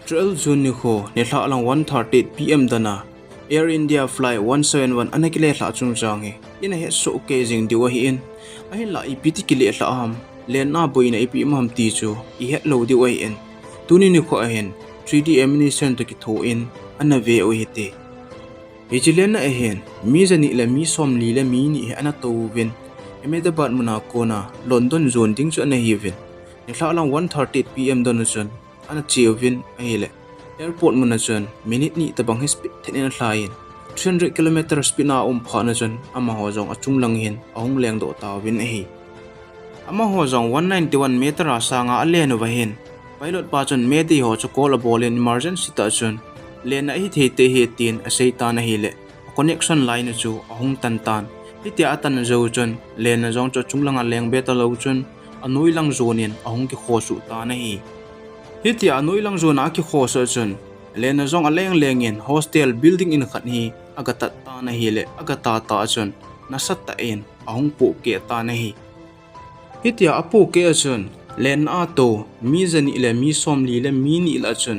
12 June ni kho nithla alang 1:30 PM dana Air India flight 171 ana kilehlha chung change ina he so ke jing diwa hi in a hin la ipiti kilehlha ham len na boina ipi mam ti chu I het lo diwa hi in tuni ni kho a hen 3D ammunition to ki tho in ana ve o hite Vigilen na ehen mi jani la mi som li la mi ni ana to vin Ahmedabad muna kona London zone ding chu ana hi vin nithla alang 1:30 PM dana chun ana chiovin ahile airport muna chun minute ni tabang hi speed thenin hlain 300 km speed na phana chun ama ho jong achung lang hin ahung leng do ta win hi ama ho jong 191 meter asanga alen wa hin pilot pa chun me di ho chu call a ball in emergency ta chun len hi the te he tin asei ta na hi le connection line chu ahung tan tan hitia atan zo chun len na jong chu chunglang a leng be ta lo chun anoi lang zonin ahung ki kho su ta na hi hitia anoi lang zona ki kho sa chun len na jong a leng lengin hostel building in khat hi agata ta na hi le agata ta chun na sat ta in ahung pu ke ta na hi hitia apu ke chun len a to mi jani le mi som li le mi ni la chun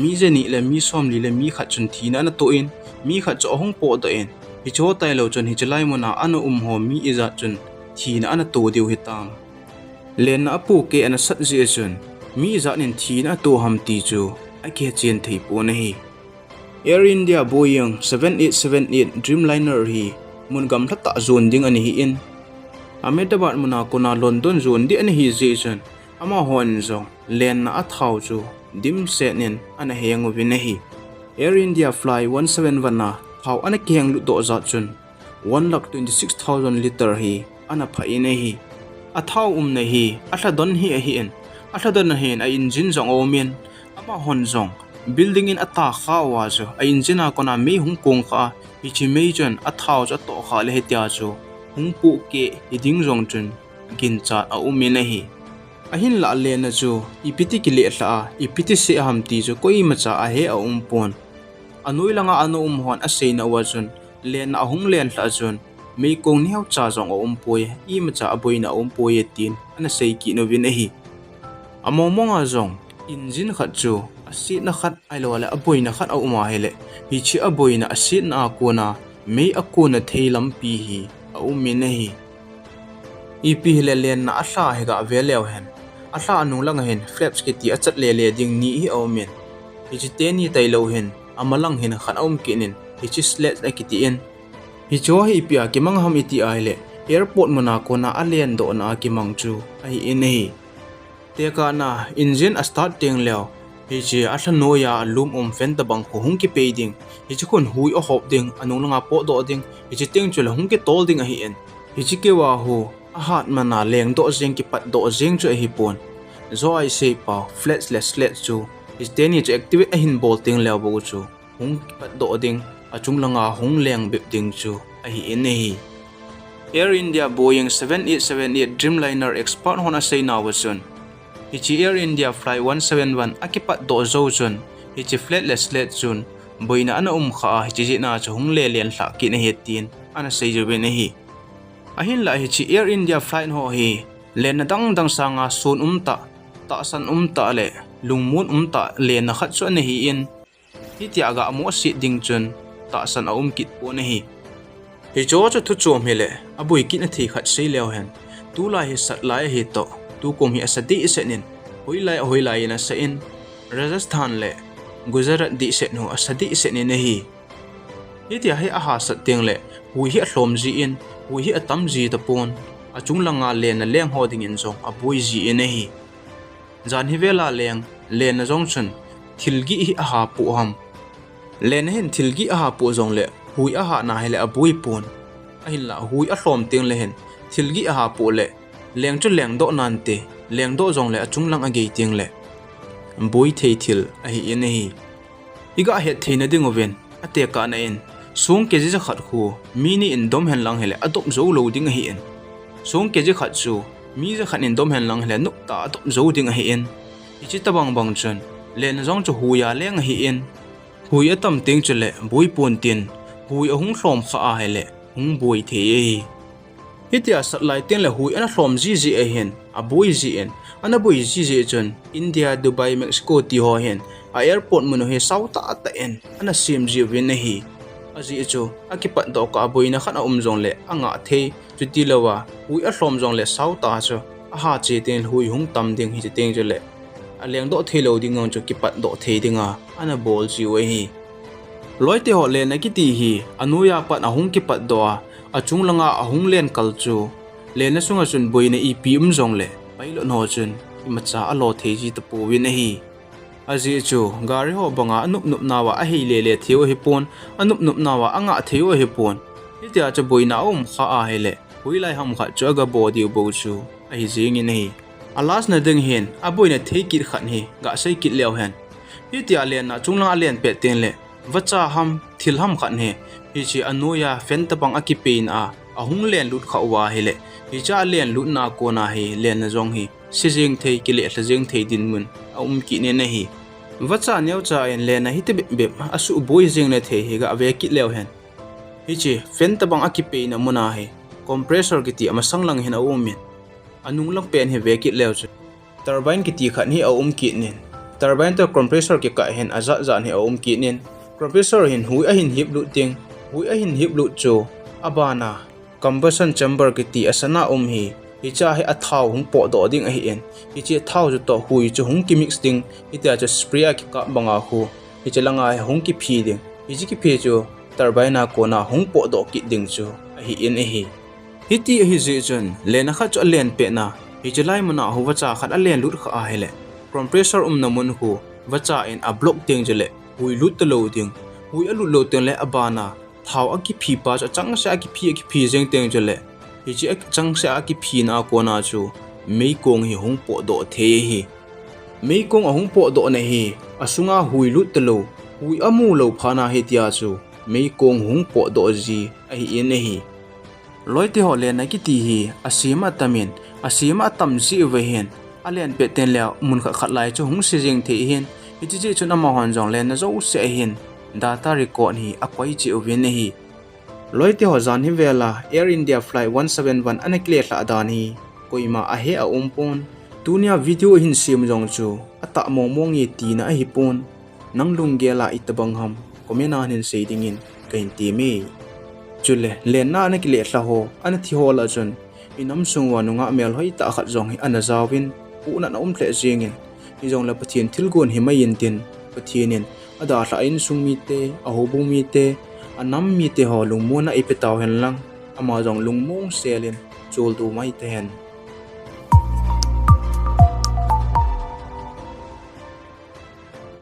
mi jani le mi som li le mi khat chun thina na to in mi khat cho ahung po da in hi cho tai lo chun hi chalai mona ana ho mi iza chun thina ana to diu hi tam len na apu ke ana sat ji chun mi za nin thina to ham ti chu ake chen thei po na hi Air India Boeing 7878 Dreamliner hi mun gam thata zone ding ani hi in Ahmedabad muna kona London zone di ani hi je chun ama hon zong len na a thau chu dim se nin ana heng win hi Air India fly 171 na thau ana keng lu do za chun 1,26,000 liter hi ana phai na hi a thau na hi a thla don hi a hi in athadana hen a engine jong omen ama hon jong building in ata kha wa jo a engine a kona me hung kong kha hichi me jon a thau cha to kha le hetia chu hung pu ke hiding jong chun gin cha a umen hi a hin la le na chu ipiti ki le hla ipiti se ham ti chu koi ma cha a he a pon anoi langa ano hon a seina wa chun len a hung len hla chun me kong ni hau cha jong poi I ma cha boina poi tin ana sei ki no vin hi amomonga zong engine khat chu asit na khat ailo la aboina khat au ma hele hi chi aboina asit na akona me akona theilam pi hi au min hi ipi le len na atha he ga veleu hen atha anu lang hen flaps ke ti achat le le ding ni hi au min hi chi te ni tailo hen amalang hen khat aum kinin hi chi slet na ki ti en hi cho hi pia ki mang ham iti aile airport mona kona alen do na ki mang chu ai in hi teka na engine a start ting leo hi chi atha noya lum fen ta bang hung ki pe ding hi chi kon hui o hop ding anung langa po do ding hi chi ting chul hung ki tol ding a hi en hi chi ke wa hu a hat mana leng do jeng ki pat do jeng chu hi pon zo ai sei pa flat chu is ten hi activate a hin bol ting leo bo chu hung ki pat do ding a chung langa hung leng bip ding chu a hi en hi Air India Boeing 7878 Dreamliner expert hona sei na wa chun Hichi Air India fly 171 akipat do zo chun hichi flatless let chun boina ana kha hichi na chu hung le len hla ki na hetin ana sei jo be na hi ahin la hichi Air India flight ho hi len na dang sanga sun ta san ta le lungmun ta len na khat chu na hi in hiti aga amo si ding chun ta san a kit po na hi hi cho chu thu chom hele abui ki na thi khat sei leo hen tu la hi sat lai hi to tu kom hi asadi senin hoilai na sa in Rajasthan le Gujarat di set no asadi senin hi hitia he aha sat teng le hui hi hlom ji in hui hi atam ji ta pon achung langa le na leng hoding in jong abui ji in hi jan hi vela leng le na jong chun thilgi hi aha pu ham len hen thilgi aha pu jong le hui aha na hele abui pon ahilla hui a hlom teng le hen thilgi aha pu le leng chu leng do nan te leng do jong le achung lang age ting le boi thei thil a hi en hi iga het theina ding oven ate ka na en sung ke ji khat khu mi ni in dom hen lang hele adop zo lo ding hi en sung ke ji khat chu mi ja khan in dom hen lang hele nuk ta adop zo ding hi en ichi tabang bang chun len jong chu hu ya leng hi en hui atam ting chu le boi pon tin hui ahung hlom kha a hele hung boi thei hitia satlai ten la hui ana hlom ji a hen a boi ji en ana boi ji chun India Dubai Mexico ti ho hen a airport mun he sauta ta en ana sim ji win na hi aji chu akipat do ka boina khana jong le anga the chuti lawa hui a hlom jong le sauta chu a ha che ten hui hung tam ding hi teng je le a leng do thelo ding ngong chu kipat do the dinga ana bol ji we hi loite ho le na ki ti hi anuya pat a hung kipat do a chung langa a hung len kal chu le na sunga chun boina I pi jong le pailo no chun imacha a lo the ji ta pu win hi aji chu gari ho banga anup nup nawa a hei le theo hi pon anup nup nawa anga theo hi pon hitia cha boina kha a hele huilai ham kha chu ga body bo chu a hi jing in hi alas na ding hen a boina thei kit khan hi ga sei kit lew hen hitia len na chunglang a len pe ten le vacha ham thil ham khan he hi chi anuya fen ta bang akipein a ahung len lut kha wa hele hi cha len lut na ko na hi len na jong hi sijing thei kilehlha jing thei din mun ki ne na hi vacha neu cha en le na hi te be asu boy jing na the hi ga ve ki lew hen hi chi fen ta bang akipe na muna he compressor ki ti ama sanglang hen min anung lang pen he ve ki lew chu turbine ki ti khan hi ki nen turbine to compressor ki ka hen aza jan he ki nen compressor hin hui a hin hip lu ting hui a hin hip lu chu abana combustion chamber ki ti asana hi hicha he a thau hung po do ding a hi en hichi thau ju to hui chu hung ki mix ding ita chu spray ki ka banga hu hichi langa he hung ki phi ding hichi ki phi chu turbine ko na hung po do ki ding chu a hi en hi hiti hi ji chun lena kha chu len pe na hichi lai muna hu wacha khat a len lut kha a hele compressor na mun hu wacha in a block ding je le hui lut to lo ding hui a lut lo teng le abana thau a ki phi pa cha chang sa ki phi jeng teng je le hi chi chang sa ki phi na ko na chu mei kong hi hung po do the hi mei kong a hung po do na hi asunga hui lut telo hui amu lo phana he tia chu mei kong hung po do ji a hi en hi loite ho le na ki ti hi asima tamin asima tam ji we hen alen pe ten le mun kha khat lai chu hung si jing the hin hi chi chu na ma hon jong le na zo se hin data record hi akwai chi ovin hi loite ho zan hi vela Air India flight 171 ana kilehlha adani koima a he a umpon tunia video hin sim jong chu ata mong ye ti na hi pon nanglung gela itabang ham komena hin seidingin kain ti me chule lenna ana kilehlha ho ana thi ho la chun inam sungwa nunga mel hoi ta khat jong hi ana zawin u na tle jingin hi jong la pathian thilgon hi mayin tin pathianin ada hla in sungmi te a hobung mi te anam mi te ho lungmona ipetaw hen lang ama jong lungmong selin chul tu mai te hen